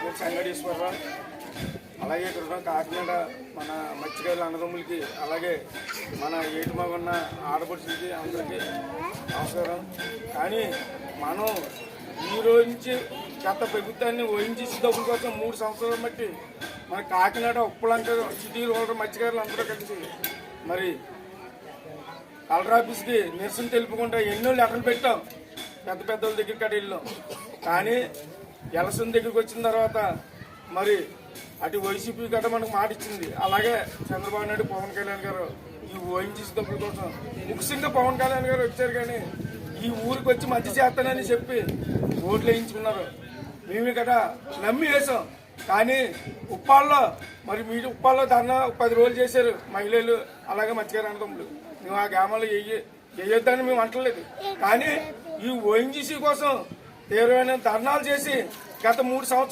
పేరు సంగడేశ్వరరావు. అలాగే ఇక్కడ కాకినాడ మన మత్స్యకారుల అన్నదమ్ములకి, అలాగే మన ఏటుమగున్న ఆడపడుచులకి అందరికీ నమస్కారం. కానీ మనం ఈ రోజు నుంచి గత ప్రభుత్వాన్ని ఓఎన్జీసీ డబ్బుల కోసం 3 సంవత్సరాలు బట్టి మన కాకినాడ ఉప్పలంక సిటీ రోడ్డు మత్స్యకారులు అందరూ కలిసి మరి కలెక్టర్ ఆఫీస్కి నిరసన తెలుపుకుంటా ఎన్నో లెటర్లు పెట్టాం, పెద్ద పెద్దల దగ్గర కడ వెళ్ళాం. కానీ ఎలక్షన్ దగ్గరికి వచ్చిన తర్వాత మరి అటు వైసీపీ గట్ట మనకు మాట ఇచ్చింది. అలాగే చంద్రబాబు నాయుడు, పవన్ కళ్యాణ్ గారు ఈ ఓఎన్జీసీ డబ్బుల కోసం ముఖ్యంగా పవన్ కళ్యాణ్ గారు వచ్చారు. కానీ ఈ ఊరికి వచ్చి మంచి చేస్తానని చెప్పి ఓట్లు వేయించుకున్నారు. మేము ఇక్కడ నమ్మి వేసాం. కానీ ఉప్పాల్లో మరి మీరు ఉప్పాల్లో ధర్నా 10 రోజులు చేశారు మహిళలు, అలాగే మత్స్యకారు అన్నదమ్ములు. మేము ఆ గ్రామాల్లో వేయొద్దని మేము అంటలేదు. కానీ ఈ ఓఎన్జీసీ కోసం తీవ్రమైన ధర్నాలు చేసి గత 3 సంవత్సరాలు